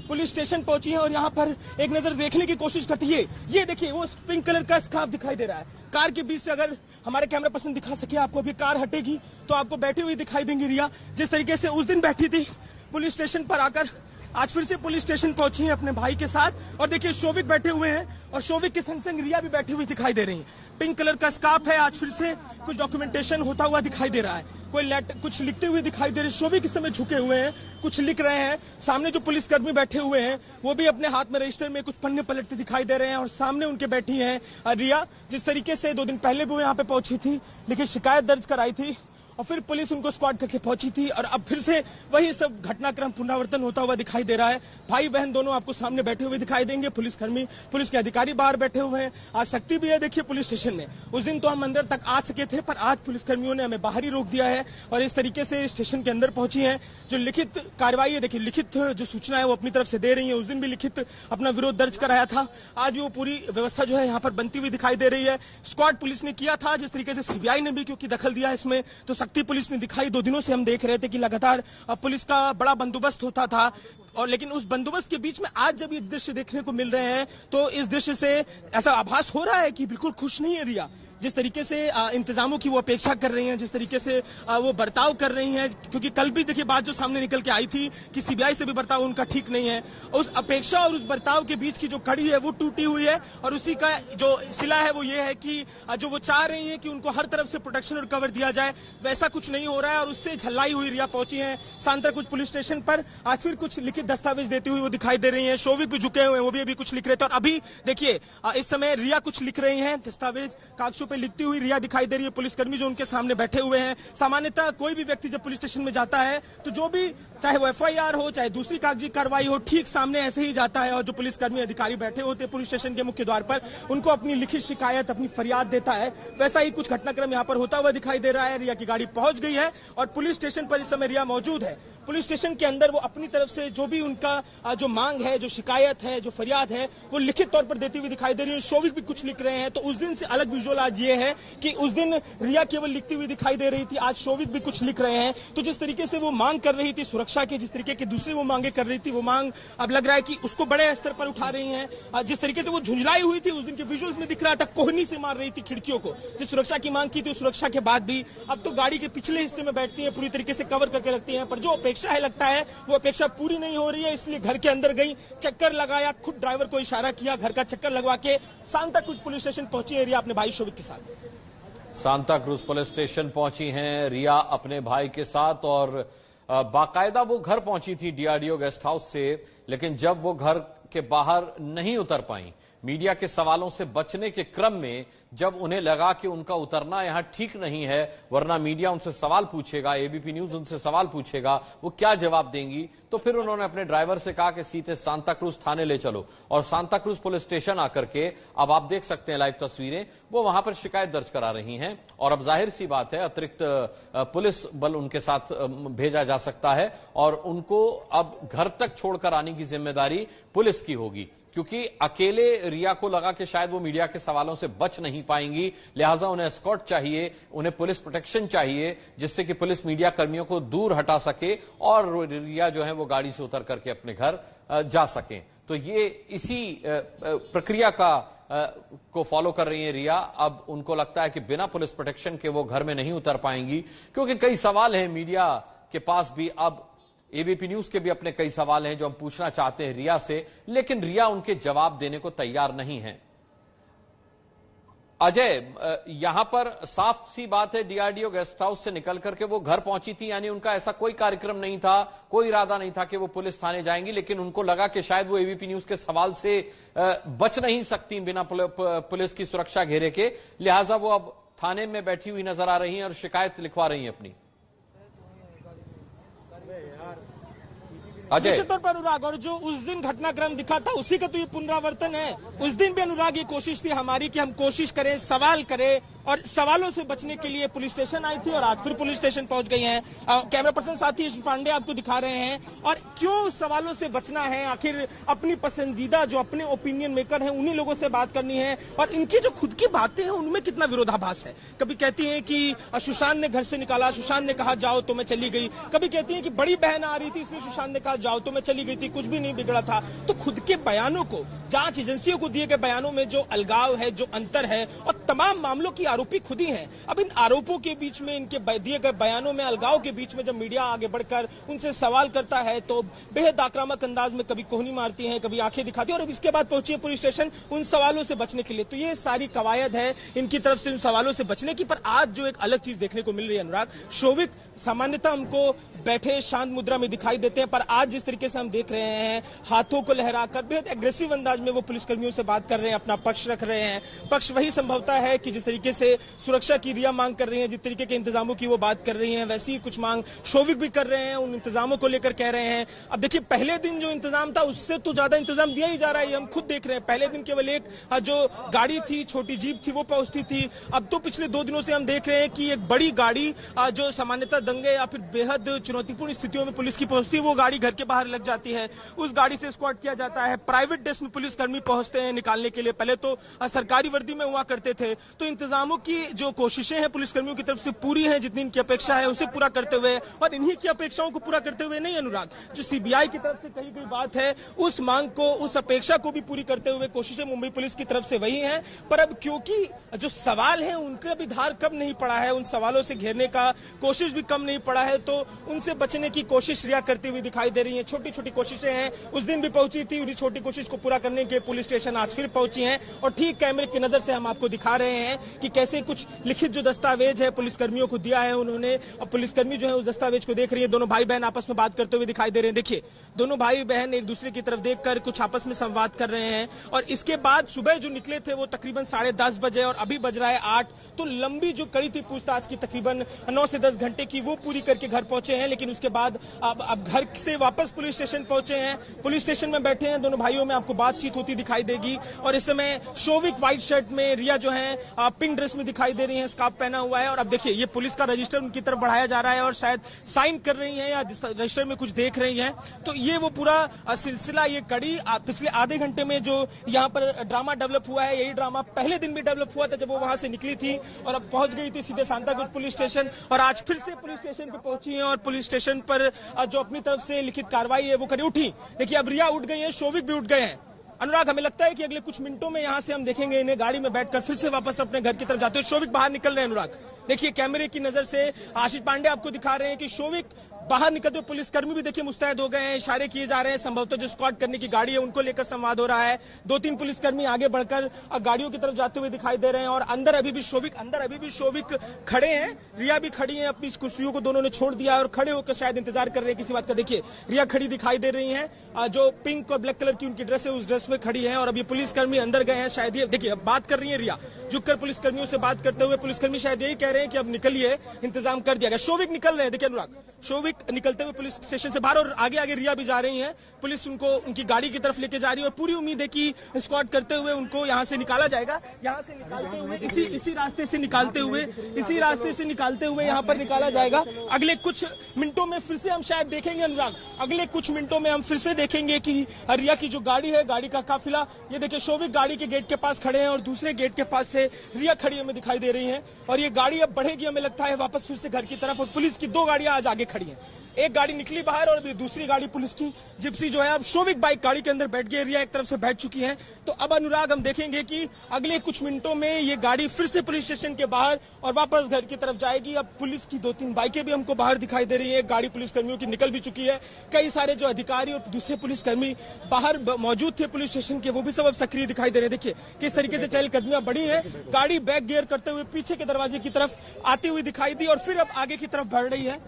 पुलिस स्टेशन पहुंची है और यहाँ पर एक नजर देखने की कोशिश करती है। ये देखिए वो पिंक कलर का स्कार्फ दिखाई दे रहा है। कार के बीच से अगर हमारे कैमरा पर्सन दिखा सके आपको, अभी कार हटेगी तो आपको बैठी हुई दिखाई देंगी रिया, जिस तरीके से उस दिन बैठी थी पुलिस स्टेशन पर आकर आज फिर से पुलिस स्टेशन पहुंची है अपने भाई के साथ। और देखिए शोविक बैठे हुए हैं और शोविक के संग संग रिया भी बैठी हुई दिखाई दे रही है। पिंक कलर का स्कार्फ है, आज फिर से कुछ डॉक्यूमेंटेशन होता हुआ दिखाई दे रहा है, कुछ लिखते हुए दिखाई दे रहे हैं। शोविक इस समय झुके हुए हैं, कुछ लिख रहे हैं। सामने जो पुलिसकर्मी बैठे हुए हैं वो भी अपने हाथ में रजिस्टर में कुछ पन्ने पलटते दिखाई दे रहे हैं और सामने उनके बैठी है रिया। जिस तरीके से 2 दिन पहले भी वो यहाँ पे पहुंची थी, लेकिन शिकायत दर्ज कराई थी और फिर पुलिस उनको स्क्वाड करके पहुंची थी और अब फिर से वही सब घटनाक्रम पुनरावर्तन होता हुआ दिखाई दे रहा है। भाई बहन दोनों आपको सामने बैठे हुए दिखाई देंगे, पुलिसकर्मी, पुलिस के अधिकारी बाहर बैठे हुए हैं। आज सख्ती भी है देखिए पुलिस स्टेशन में। उस दिन तो हम अंदर तक आ सके थे, पर आज पुलिसकर्मियों ने हमें बाहर ही रोक दिया है और इस तरीके से स्टेशन के अंदर पहुंची है। जो लिखित कार्रवाई है, देखिए लिखित जो सूचना है वो अपनी तरफ से दे रही है। उस दिन भी लिखित अपना विरोध दर्ज कराया था, आज भी वो पूरी व्यवस्था जो है यहाँ पर बनती हुई दिखाई दे रही है। स्क्वाड पुलिस ने किया था, जिस तरीके से सीबीआई ने भी क्योंकि दखल दिया इसमें, तो सख्ती पुलिस ने दिखाई। 2 दिनों से हम देख रहे थे कि लगातार पुलिस का बड़ा बंदोबस्त होता था और लेकिन उस बंदोबस्त के बीच में आज जब ये दृश्य देखने को मिल रहे हैं तो इस दृश्य से ऐसा आभास हो रहा है कि बिल्कुल खुश नहीं है रिया। जिस तरीके से इंतजामों की वो अपेक्षा कर रही हैं, जिस तरीके से वो बर्ताव कर रही हैं, क्योंकि कल भी देखिए बात जो सामने निकल के आई थी कि सीबीआई से भी बर्ताव उनका ठीक नहीं है। उस अपेक्षा और उस बर्ताव के बीच की जो कड़ी है वो टूटी हुई है और उसी का जो सिला है वो ये है कि जो वो चाह रही है कि उनको हर तरफ से प्रोटेक्शन और कवर दिया जाए, वैसा कुछ नहीं हो रहा है और उससे झल्लाई हुई रिया पहुंची है सांताक्रूज पुलिस स्टेशन पर। आज फिर कुछ लिखित दस्तावेज देती हुई वो दिखाई दे रही है। शोविक भी झुके हुए हैं, वो भी अभी कुछ लिख रहे थे और अभी देखिए इस समय रिया कुछ लिख रही है दस्तावेज कागजों पे लिखती हुई रिया दिखाई दे रही है। पुलिसकर्मी जो उनके सामने बैठे हुए हैं, सामान्यतः कोई भी व्यक्ति जब पुलिस स्टेशन में जाता है तो जो भी चाहे वो FIR हो चाहे दूसरी कागजी कार्रवाई हो, ठीक सामने ऐसे ही जाता है और जो पुलिसकर्मी अधिकारी बैठे होते हैं पुलिस स्टेशन के मुख्य द्वार पर, उनको अपनी लिखित शिकायत, अपनी फरियाद देता है। वैसा ही कुछ घटनाक्रम यहाँ पर होता हुआ दिखाई दे रहा है। रिया की गाड़ी पहुंच गई है और पुलिस स्टेशन पर इस समय रिया मौजूद है। पुलिस स्टेशन के अंदर वो अपनी तरफ से जो भी उनका जो मांग है, जो शिकायत है, जो फरियाद है, वो लिखित तौर पर देती हुई दिखाई दे रही है। शोविक भी कुछ लिख रहे हैं। तो उस दिन से अलग विजुअल आज ये है कि उस दिन रिया केवल लिखती हुई दिखाई दे रही थी, आज शोविक भी कुछ लिख रहे हैं। तो जिस तरीके से वो मांग कर रही थी सुरक्षा की, जिस तरीके की दूसरी वो मांगे कर रही थी, वो मांग अब लग रहा है कि उसको बड़े स्तर पर उठा रही हैं। जिस तरीके से वो झुंझलाई हुई थी उस दिन के विजुअल्स में दिख रहा था, कोहनी से मार रही थी खिड़कियों को। जिस सुरक्षा की मांग की थी, सुरक्षा के बाद भी अब तो गाड़ी के पिछले हिस्से में बैठती है, पूरी तरीके से कवर करके रखती है। पर जो अपेक्षा है, लगता है वो अपेक्षा पूरी नहीं हो रही है, इसलिए घर के अंदर गई, चक्कर लगाया, खुद ड्राइवर को इशारा किया, घर का चक्कर लगवा के सांता क्रूज पुलिस स्टेशन पहुंची है रिया अपने भाई शोविक के साथ। सांता क्रूज पुलिस स्टेशन पहुंची हैं रिया अपने भाई के साथ और बाकायदा वो घर पहुंची थी DRDO गेस्ट हाउस से, लेकिन जब वो घर के बाहर नहीं उतर पाई, मीडिया के सवालों से बचने के क्रम में जब उन्हें लगा कि उनका उतरना यहां ठीक नहीं है, वरना मीडिया उनसे सवाल पूछेगा, ABP न्यूज उनसे सवाल पूछेगा, वो क्या जवाब देंगी, तो फिर उन्होंने अपने ड्राइवर से कहा कि सीधे सांता क्रूज थाने ले चलो। और सांता क्रूज पुलिस स्टेशन आकर के अब आप देख सकते हैं लाइव तस्वीरें, वो वहां पर शिकायत दर्ज करा रही हैं। और अब जाहिर सी बात है अतिरिक्त पुलिस बल उनके साथ भेजा जा सकता है और उनको अब घर तक छोड़कर आने की जिम्मेदारी पुलिस की होगी, क्योंकि अकेले रिया को लगा कि शायद वो मीडिया के सवालों से बच नहीं पाएंगी, लिहाजा उन्हें एस्कॉर्ट चाहिए, उन्हें पुलिस प्रोटेक्शन चाहिए, जिससे कि पुलिस मीडिया कर्मियों को दूर हटा सके और रिया जो है वो गाड़ी से उतर करके अपने घर जा सके। तो ये इसी प्रक्रिया को फॉलो कर रही है रिया। अब उनको लगता है कि बिना पुलिस प्रोटेक्शन के वो घर में नहीं उतर पाएंगी, क्योंकि कई सवाल हैं मीडिया के पास भी। अब ABP न्यूज के भी अपने कई सवाल हैं जो हम पूछना चाहते हैं रिया से, लेकिन रिया उनके जवाब देने को तैयार नहीं है। अजय, यहां पर साफ सी बात है DRDO गेस्ट हाउस से निकल करके वो घर पहुंची थी, यानी उनका ऐसा कोई कार्यक्रम नहीं था, कोई इरादा नहीं था कि वो पुलिस थाने जाएंगी, लेकिन उनको लगा कि शायद वो ABP न्यूज के सवाल से बच नहीं सकती बिना पुलिस की सुरक्षा घेरे के, लिहाजा वो अब थाने में बैठी हुई नजर आ रही हैं और शिकायत लिखवा रही हैं अपनी। निश्चित तौर पर अनुराग, और जो उस दिन घटनाक्रम दिखा था उसी का तो ये पुनरावर्तन है। उस दिन भी अनुराग ये कोशिश थी हमारी कि हम कोशिश करें, सवाल करें, और सवालों से बचने के लिए पुलिस स्टेशन आई थी और आज फिर पुलिस स्टेशन पहुंच गई हैं। कैमरा पर्सन साथी पांडे आपको दिखा रहे हैं। और क्यों सवालों से बचना है, आखिर अपनी पसंदीदा जो अपने ओपिनियन मेकर हैं उन्हीं लोगों से बात करनी है, और इनकी जो खुद की बातें हैं उनमें कितना विरोधाभास है। कभी कहती हैं कि सुशांत ने घर से निकाला, सुशांत ने कहा जाओ तो मैं चली गई। कभी कहती हैं कि बड़ी बहन आ रही थी इसलिए सुशांत ने कहा जाओ तो मैं चली गई थी, कुछ भी नहीं बिगड़ा था। तो खुद के बयानों को, जांच एजेंसियों को दिए गए बयानों में जो अलगाव है, जो अंतर है, और तमाम मामलों की आरोपी खुद ही हैं। अब इन आरोपों के बीच में, इनके दिए गए बयानों में अलगाव के बीच में जब मीडिया आगे बढ़कर उनसे सवाल करता है तो बेहद आक्रामक अंदाज में कभी कोहनी मारती है, कभी आंखें दिखाती है, और अब इसके बाद पहुंची है पुलिस स्टेशन उन सवालों से बचने के लिए। तो ये सारी कवायद है इनकी तरफ से उन सवालों से बचने की। पर आज जो एक अलग चीज देखने को मिल रही है अनुराग, शोविक सामान्यतः हमको बैठे शांत मुद्रा में दिखाई देते हैं, पर आज जिस तरीके से हम देख रहे हैं हाथों को लहराकर बेहद एग्रेसिव अंदाज में वो पुलिसकर्मियों से बात कर रहे हैं, अपना पक्ष रख रहे हैं। पक्ष वही संभवता है कि जिस तरीके से सुरक्षा की रिया मांग कर रही है, जिस तरीके के इंतजामों की वो बात कर रही हैं, वैसी ही कुछ मांग शोविक भी कर रहे हैं, उन इंतजामों को लेकर कह रहे हैं। अब देखिए, पहले दिन जो इंतजाम था उससे तो ज्यादा इंतजाम दिया ही जा रहा है, हम खुद देख रहे हैं। पहले दिन केवल एक जो गाड़ी थी, छोटी जीप थी, वो पहुंचती थी। अब तो पिछले 2 दिनों से हम देख रहे हैं कि एक बड़ी गाड़ी जो सामान्यतः दंगे या फिर बेहद चुनौतीपूर्ण स्थितियों में पुलिस की पहुंचती है, वो गाड़ी घर के बाहर लग जाती है, उस गाड़ी से स्क्वाड किया जाता है। प्राइवेट डेस्क में पुलिसकर्मी पहुंचते हैं निकालने के लिए, पहले तो सरकारी वर्दी में हुआ करते थे। तो इंतजामों की जो कोशिशें हैं पुलिसकर्मियों की तरफ से पूरी है, जितनी इनकी अपेक्षा है उसे पूरा करते हुए, और इन्हीं की अपेक्षाओं को पूरा करते हुए नहीं अनुराग, जो CBI की तरफ से कही गई बात है उस मांग को, उस अपेक्षा को भी पूरी करते हुए कोशिशें मुंबई पुलिस की तरफ से वही है। पर अब क्योंकि जो सवाल है उनका भी धार कम नहीं पड़ा है, उन सवालों से घेरने का कोशिश भी कम नहीं पड़ा है, तो उन उनसे बचने की कोशिश रिया करती हुई दिखाई दे रही है। छोटी छोटी कोशिशें हैं, उस दिन भी पहुंची थी, उन्हीं छोटी कोशिश को पूरा करने के पुलिस स्टेशन आज फिर पहुंची हैं। और ठीक कैमरे की नजर से हम आपको दिखा रहे हैं कि कैसे कुछ लिखित जो दस्तावेज है पुलिसकर्मियों को दिया है उन्होंने, और पुलिसकर्मी जो है उस दस्तावेज को देख रही है। दोनों भाई बहन आपस में बात करते हुए दिखाई दे रहे हैं। देखिए, दोनों भाई बहन एक दूसरे की तरफ देखकर कुछ आपस में संवाद कर रहे हैं। और इसके बाद सुबह जो निकले थे वो तकरीबन 10:30 बजे और अभी बज रहा है 8। तो लंबी जो कड़ी थी पूछताछ की, तकरीबन 9 से 10 घंटे की, वो पूरी करके घर पहुंचे हैं। लेकिन उसके बाद अब घर से वापस पुलिस स्टेशन पहुंचे हैं। पुलिस स्टेशन में बैठे हैं, दोनों भाइयों में आपको बातचीत होती दिखाई देगी। और इस समय शोविक व्हाइट शर्ट में, रिया जो है पिंक ड्रेस में दिखाई दे रही है, स्कार्फ पहना हुआ है। और अब देखिए, ये पुलिस का रजिस्टर उनकी तरफ बढ़ाया जा रहा है और शायद साइन कर रही है या रजिस्टर में कुछ देख रही है। तो ये वो पूरा सिलसिला, ये कड़ी पिछले आधे घंटे में जो यहाँ पर ड्रामा डेवलप हुआ है, यही ड्रामा पहले दिन भी डेवलप हुआ था जब वो वहां से निकली थी और अब पहुंच गई थी सीधे सांताक्रूज पुलिस स्टेशन। और आज फिर से पुलिस स्टेशन पे पहुंची है और पुलिस स्टेशन पर जो अपनी तरफ से लिखित कार्रवाई है वो करी। उठी, देखिए अब रिया उठ गई है, शोविक भी उठ गए हैं। अनुराग, हमें लगता है कि अगले कुछ मिनटों में यहाँ से हम देखेंगे इन्हें गाड़ी में बैठकर फिर से वापस अपने घर की तरफ जाते हुए। शोविक बाहर निकल रहे हैं। अनुराग, देखिए कैमरे की नजर से आशीष पांडे आपको दिखा रहे हैं कि शोविक बाहर निकलते हुए, पुलिसकर्मी भी देखिए मुस्तैद हो गए हैं, इशारे किए जा रहे हैं। संभवतः जो स्क्वाड करने की गाड़ी है उनको लेकर संवाद हो रहा है। 2-3 पुलिसकर्मी आगे बढ़कर गाड़ियों की तरफ जाते हुए दिखाई दे रहे हैं। और अंदर अभी भी शोविक खड़े हैं, रिया भी खड़ी है। अपनी कुर्सियों को दोनों ने छोड़ दिया और खड़े होकर शायद इंतजार कर रहे हैं किसी बात का। देखिए, रिया खड़ी दिखाई दे रही है, जो पिंक और ब्लैक कलर की उनकी ड्रेस है उस ड्रेस में खड़ी है। और अभी पुलिसकर्मी अंदर गए हैं, शायद ये देखिए अब बात कर रही है रिया, झुककर पुलिसकर्मियों से बात करते हुए। पुलिसकर्मी शायद यही कह रहे हैं कि अब निकलिए, इंतजाम कर दिया गया। शोविक निकल रहे हैं, देखिए अनुराग, शोविक निकलते हुए पुलिस स्टेशन से बाहर और आगे आगे रिया भी जा रही हैं। पुलिस उनको उनकी गाड़ी की तरफ लेके जा रही है और पूरी उम्मीद है कि स्क्वाड करते हुए उनको यहाँ से निकाला जाएगा। यहाँ से निकालते हुए इसी रास्ते से निकालते हुए यहाँ पर निकाला जाएगा। अगले कुछ मिनटों में फिर से हम शायद देखेंगे अनुराग, अगले कुछ मिनटों में हम फिर से देखेंगे कि रिया की जो गाड़ी है, गाड़ी का काफिला, ये देखिए शोविक गाड़ी के गेट के पास खड़े हैं और दूसरे गेट के पास से रिया खड़ी हमें दिखाई दे रही है। और ये गाड़ी अब बढ़ेगी हमें लगता है वापस फिर से घर की तरफ। और पुलिस की 2 गाड़ियां आज आगे खड़ी हैं, एक गाड़ी निकली बाहर और दूसरी गाड़ी पुलिस की जिप्सी जो है अब शोविक बाइक गाड़ी के अंदर बैठ गई, रिया एक तरफ से बैठ चुकी है। तो अब अनुराग हम देखेंगे कि अगले कुछ मिनटों में ये गाड़ी फिर से पुलिस स्टेशन के बाहर और वापस घर की तरफ जाएगी। अब पुलिस की 2-3 बाइकें भी हमको बाहर दिखाई दे रही है, गाड़ी पुलिसकर्मियों की निकल भी चुकी है। कई सारे जो अधिकारी और दूसरे पुलिसकर्मी बाहर मौजूद थे पुलिस स्टेशन के, वो भी सब अब सक्रिय दिखाई दे रहे हैं। देखिए किस तरीके से चहलकदमियां बढ़ी है, गाड़ी बैक गियर करते हुए पीछे के दरवाजे की तरफ आती हुई दिखाई दी और फिर अब आगे की तरफ बढ़ रही है।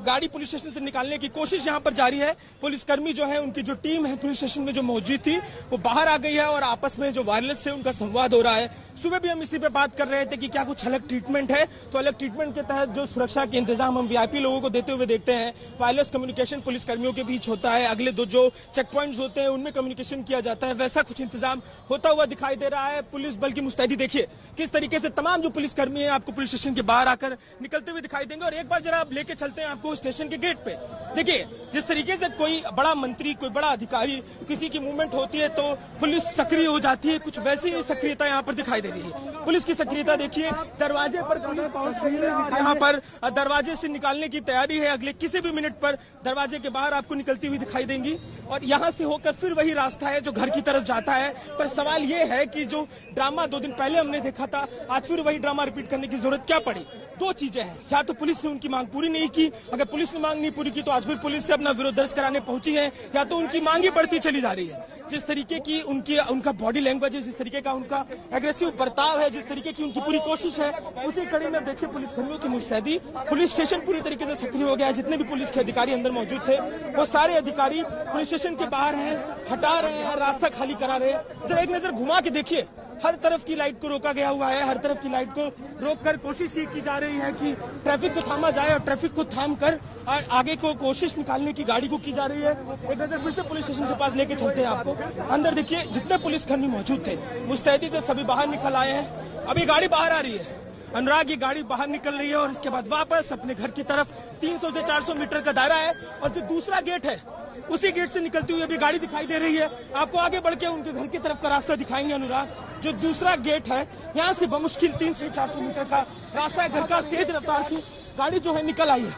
गाड़ी पुलिस स्टेशन से निकालने की कोशिश यहाँ पर जारी है। पुलिसकर्मी जो है, उनकी जो टीम है पुलिस स्टेशन में जो मौजूद थी, वो बाहर आ गई है और आपस में जो वायरलेस से उनका संवाद हो रहा है। सुबह भी हम इसी पे बात कर रहे थे कि क्या कुछ अलग ट्रीटमेंट है, तो अलग ट्रीटमेंट के तहत जो सुरक्षा के इंतजाम हम वीआईपी लोगों को देते हुए देखते हैं, वायरलेस कम्युनिकेशन पुलिसकर्मियों के बीच होता है, अगले जो चेक पॉइंट्स होते हैं उनमें कम्युनिकेशन किया जाता है, वैसा कुछ इंतजाम होता हुआ दिखाई दे रहा है। पुलिस बल की मुस्तैदी देखिए किस तरीके से तमाम जो पुलिसकर्मी है आपको पुलिस स्टेशन के बाहर आकर निकलते हुए दिखाई देंगे। और एक बार जरा आप लेके चलते हैं आपको स्टेशन के गेट पे। देखिए जिस तरीके से कोई बड़ा मंत्री, कोई बड़ा अधिकारी, किसी की मूवमेंट होती है तो पुलिस सक्रिय हो जाती है, कुछ वैसी ही सक्रियता यहाँ पर दिखाई दे रही है। पुलिस की सक्रियता देखिए, दरवाजे पर पुलिस पहुंच रही है और यहाँ पर दरवाजे से निकालने की तैयारी है। अगले किसी भी मिनट पर दरवाजे के बाहर आपको निकलती हुई दिखाई देंगी और यहाँ से होकर फिर वही रास्ता है जो घर की तरफ जाता है। पर सवाल ये है कि जो ड्रामा 2 दिन पहले हमने देखा था, आज फिर वही ड्रामा रिपीट करने की जरूरत क्या पड़ी? 2 चीजें हैं, या तो पुलिस ने उनकी मांग पूरी नहीं की, अगर पुलिस ने मांग नहीं पूरी की तो आज फिर पुलिस से अपना विरोध दर्ज कराने पहुंची है, या तो उनकी मांग ही बढ़ती चली जा रही है। जिस तरीके की उनका बॉडी लैंग्वेज है, जिस तरीके का उनका एग्रेसिव बर्ताव है, जिस तरीके की उनकी पूरी कोशिश है, उसी कड़ी में देखिए पुलिसकर्मियों की मुस्तैदी, पुलिस स्टेशन पूरी तरीके से सक्रिय हो गया है। जितने भी पुलिस के अधिकारी अंदर मौजूद थे वो सारे अधिकारी पुलिस स्टेशन के बाहर हैं, हटा रहे हैं, रास्ता खाली करा रहे हैं। जरा एक नजर घुमा के देखिए, हर तरफ की लाइट को रोका गया हुआ है, हर तरफ की लाइट को रोककर कोशिश ये की जा रही है कि ट्रैफिक को थामा जाए और ट्रैफिक को थाम कर आगे को कोशिश निकालने की गाड़ी को की जा रही है। एक नजर फिर से पुलिस स्टेशन के पास लेके चलते हैं आपको। अंदर देखिए जितने पुलिसकर्मी मौजूद थे मुस्तैदी से सभी बाहर निकल आए हैं। अभी गाड़ी बाहर आ रही है, अनुराग ये गाड़ी बाहर निकल रही है और इसके बाद वापस अपने घर की तरफ 300 से 400 मीटर का दायरा है और जो दूसरा गेट है उसी गेट से निकलती हुई अभी गाड़ी दिखाई दे रही है। आपको आगे बढ़ के उनके घर की तरफ का रास्ता दिखाएंगे अनुराग। जो दूसरा गेट है यहाँ से बमुश्किल 300 से 400 मीटर का रास्ता है घर का। तेज रफ्तार से गाड़ी जो है निकल आई है,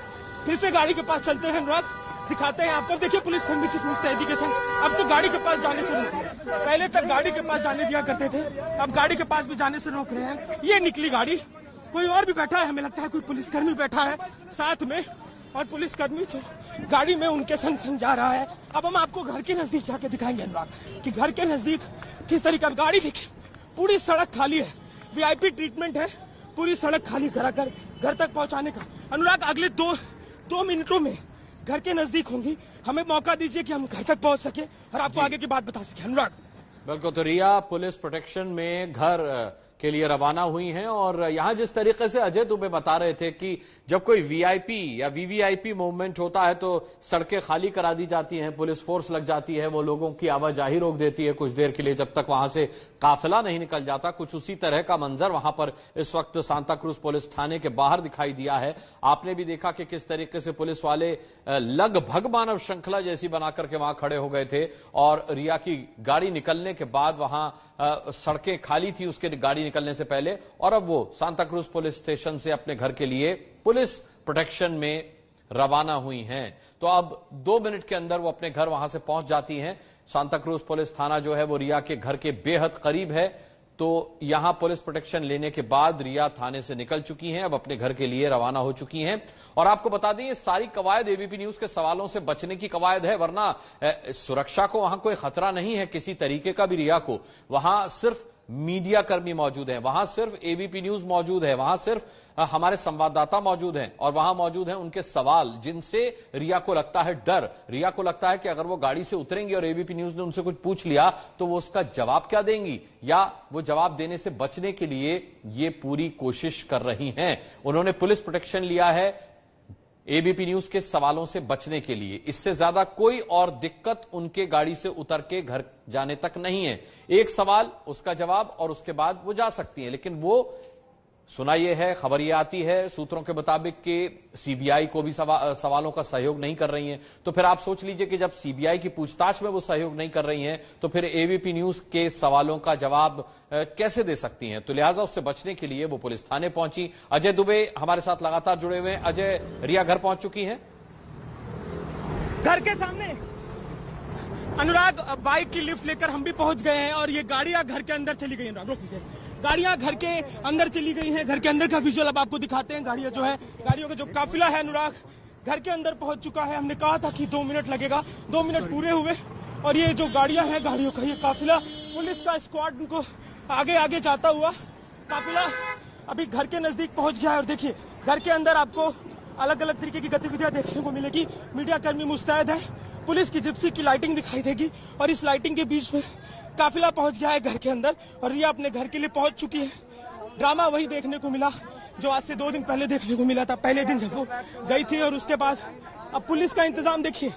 फिर से गाड़ी के पास चलते हैं अनुराग, दिखाते हैं आपको। देखिए पुलिसकर्मी किस मुस्तैदी के संग अब तो गाड़ी के पास जाने से रोक रहे हैं। पहले तक गाड़ी के पास जाने दिया करते थे, अब गाड़ी के पास भी जाने से रोक रहे हैं। ये निकली गाड़ी, कोई और भी बैठा है, हमें लगता है कोई पुलिसकर्मी बैठा है साथ में। और पुलिसकर्मी जो गाड़ी में उनके संग संग जा रहा है। अब हम आपको घर के नजदीक जाके दिखाएंगे अनुराग कि घर के नजदीक किस तरीके की गाड़ी देखिए, पूरी सड़क खाली है, वीआईपी ट्रीटमेंट है, पूरी सड़क खाली घर तक पहुंचाने का। अनुराग अगले दो मिनटों में घर के नजदीक होंगी, हमें मौका दीजिए कि हम घर तक पहुंच सके और आपको आगे की बात बता सके। अनुराग बिल्कुल, तो रिया पुलिस प्रोटेक्शन में घर के लिए रवाना हुई हैं और यहां जिस तरीके से अजय दुबे बता रहे थे कि जब कोई वीआईपी या वीवीआईपी मूवमेंट होता है तो सड़कें खाली करा दी जाती हैं, पुलिस फोर्स लग जाती है, वो लोगों की आवाजाही रोक देती है कुछ देर के लिए जब तक वहां से काफिला नहीं निकल जाता। कुछ उसी तरह का मंजर वहां पर इस वक्त सांता क्रूज पुलिस थाने के बाहर दिखाई दिया है। आपने भी देखा कि किस तरीके से पुलिस वाले लगभग मानव श्रृंखला जैसी बनाकर के वहां खड़े हो गए थे और रिया की गाड़ी निकलने के बाद वहां सड़कें खाली थी उसके गाड़ी निकलने से पहले, और अब वो सांता क्रूज पुलिस स्टेशन से अपने घर के लिए पुलिस प्रोटेक्शन में रवाना हुई हैं। तो अब 2 मिनट के अंदर वो अपने घर वहां से पहुंच जाती हैं। सांता क्रूज पुलिस थाना जो है वो रिया के घर के बेहद करीब है, तो यहां पुलिस प्रोटेक्शन लेने के बाद रिया थाने से निकल चुकी हैं, अब अपने घर के लिए रवाना हो चुकी हैं। और आपको बता दें ये सारी कवायद एबीपी न्यूज के सवालों से बचने की कवायद है, वरना सुरक्षा को वहां कोई खतरा नहीं है किसी तरीके का भी रिया को। वहां सिर्फ मीडिया कर्मी मौजूद हैं, वहां सिर्फ एबीपी न्यूज मौजूद है, वहां सिर्फ हमारे संवाददाता मौजूद हैं और वहां मौजूद हैं उनके सवाल जिनसे रिया को लगता है डर। रिया को लगता है कि अगर वो गाड़ी से उतरेंगी और एबीपी न्यूज ने उनसे कुछ पूछ लिया तो वो उसका जवाब क्या देंगी, या वो जवाब देने से बचने के लिए ये पूरी कोशिश कर रही हैं। उन्होंने पुलिस प्रोटेक्शन लिया है एबीपी न्यूज के सवालों से बचने के लिए। इससे ज्यादा कोई और दिक्कत उनके गाड़ी से उतर के घर जाने तक नहीं है। एक सवाल, उसका जवाब और उसके बाद वो जा सकती हैं, लेकिन वो सुना यह है, खबर यह आती है सूत्रों के मुताबिक कि सीबीआई को भी सवालों का सहयोग नहीं कर रही हैं। तो फिर आप सोच लीजिए कि जब सीबीआई की पूछताछ में वो सहयोग नहीं कर रही हैं तो फिर एबीपी न्यूज के सवालों का जवाब कैसे दे सकती हैं। तो लिहाजा उससे बचने के लिए वो पुलिस थाने पहुंची। अजय दुबे हमारे साथ लगातार जुड़े हुए हैं। अजय, रिया घर पहुंच चुकी हैं? घर के सामने अनुराग बाइक की लिफ्ट लेकर हम भी पहुंच गए हैं और ये गाड़ियां घर के अंदर चली गई। अनुराग गाड़ियां घर के अंदर चली गई हैं। घर के अंदर का विजुअल अब आपको दिखाते हैं। गाड़ियां जो है, गाड़ियों का जो काफिला है अनुराग घर के अंदर पहुंच चुका है। हमने कहा था कि 2 मिनट लगेगा, 2 मिनट पूरे हुए और ये जो गाड़ियां हैं, गाड़ियों का ये काफिला, पुलिस का स्क्वाड उनको आगे आगे जाता हुआ काफिला अभी घर के नजदीक पहुंच गया है। और देखिए घर के अंदर आपको अलग अलग तरीके की गतिविधियां देखने को मिलेगी। मीडिया कर्मी मुस्तैद है, पुलिस की जिप्सी की लाइटिंग दिखाई देगी और इस लाइटिंग के बीच में काफिला पहुंच गया है घर के अंदर और रिया अपने घर के लिए पहुंच चुकी है। ड्रामा वही देखने को मिला जो आज से 2 दिन पहले देखने को मिला था, पहले दिन जब वो गई थी। और उसके बाद अब पुलिस का इंतजाम देखिए,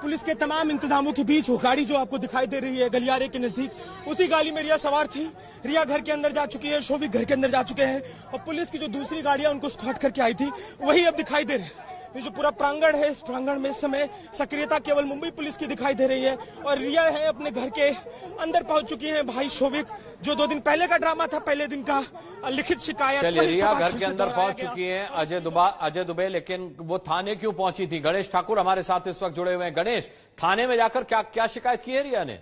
पुलिस के तमाम इंतजामों के बीच वो गाड़ी जो आपको दिखाई दे रही है गलियारे के नजदीक, उसी गाड़ी में रिया सवार थी। रिया घर के अंदर जा चुकी है, शोभिक घर के अंदर जा चुके हैं और पुलिस की जो दूसरी गाड़ियां उनको स्कॉट करके आई थी वही अब दिखाई दे रहे हैं। ये जो पूरा प्रांगण है, इस प्रांगण में इस समय सक्रियता केवल मुंबई पुलिस की दिखाई दे रही है और रिया है अपने घर के अंदर पहुंच चुकी है। भाई शोभिक, जो 2 दिन पहले का ड्रामा था, पहले दिन का लिखित शिकायत, रिया घर के अंदर पहुंच चुकी है। अजय दुबे, लेकिन वो थाने क्यों पहुंची थी? गणेश ठाकुर हमारे साथ इस वक्त जुड़े हुए हैं। गणेश, थाने में जाकर क्या शिकायत की है रिया ने?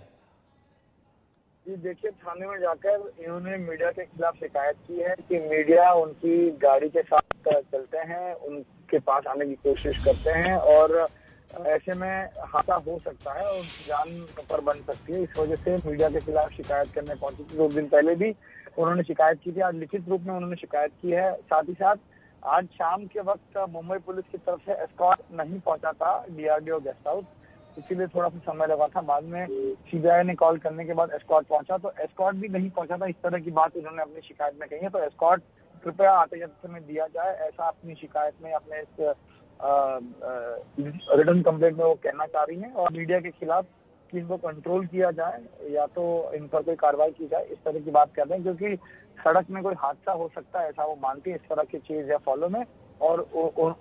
जी देखिए, थाने में जाकर इन्होंने मीडिया के खिलाफ शिकायत की है कि मीडिया उनकी गाड़ी के साथ चलते हैं, उनके पास आने की कोशिश करते हैं और ऐसे में हादसा हो सकता है और जान पर बन सकती है। इस वजह से मीडिया के खिलाफ शिकायत करने पहुंची थी। 2 दिन पहले भी उन्होंने शिकायत की थी, आज लिखित रूप में उन्होंने शिकायत की है। साथ ही साथ आज शाम के वक्त मुंबई पुलिस की तरफ से एस्कॉर्ट नहीं पहुंचा था डीआरडीओ गेस्ट हाउस, इसीलिए थोड़ा सा समय लगा था। बाद में सीबीआई ने कॉल करने के बाद एस्कॉर्ट पहुंचा, तो एस्कॉर्ट भी नहीं पहुंचा था। इस तरह की बात उन्होंने अपनी शिकायत में कही है। तो एस्कॉर्ट कृपया आते जाते समय दिया जाए, ऐसा अपनी शिकायत में, अपने इस रिटर्न कंप्लेंट में वो कहना चाह रही हैं। और मीडिया के खिलाफ कि इनको कंट्रोल किया जाए या तो इन पर कोई कार्रवाई की जाए, इस तरह की बात कर रहे हैं, क्योंकि सड़क में कोई हादसा हो सकता है ऐसा वो मानती है। इस तरह की चीज है फॉलो में और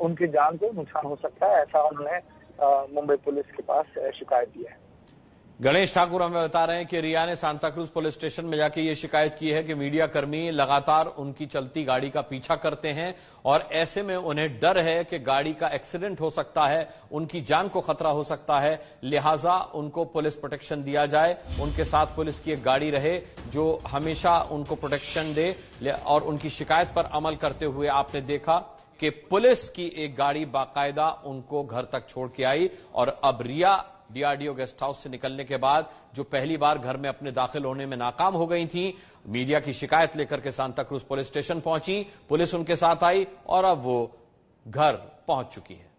उनकी जान को नुकसान हो सकता है, ऐसा उन्होंने मुंबई पुलिस के पास शिकायत दी है। गणेश ठाकुर हमें बता रहे हैं कि रिया ने सांता क्रूज पुलिस स्टेशन में जाके ये शिकायत की है कि मीडिया कर्मी लगातार उनकी चलती गाड़ी का पीछा करते हैं और ऐसे में उन्हें डर है कि गाड़ी का एक्सीडेंट हो सकता है, उनकी जान को खतरा हो सकता है, लिहाजा उनको पुलिस प्रोटेक्शन दिया जाए। उनके साथ पुलिस की एक गाड़ी रहे जो हमेशा उनको प्रोटेक्शन दे और उनकी शिकायत पर अमल करते हुए आपने देखा कि पुलिस की एक गाड़ी बाकायदा उनको घर तक छोड़ के आई। और अब रिया डीआरडीओ गेस्ट हाउस से निकलने के बाद जो पहली बार घर में अपने दाखिल होने में नाकाम हो गई थी, मीडिया की शिकायत लेकर के सांता क्रूज पुलिस स्टेशन पहुंची, पुलिस उनके साथ आई और अब वो घर पहुंच चुकी है।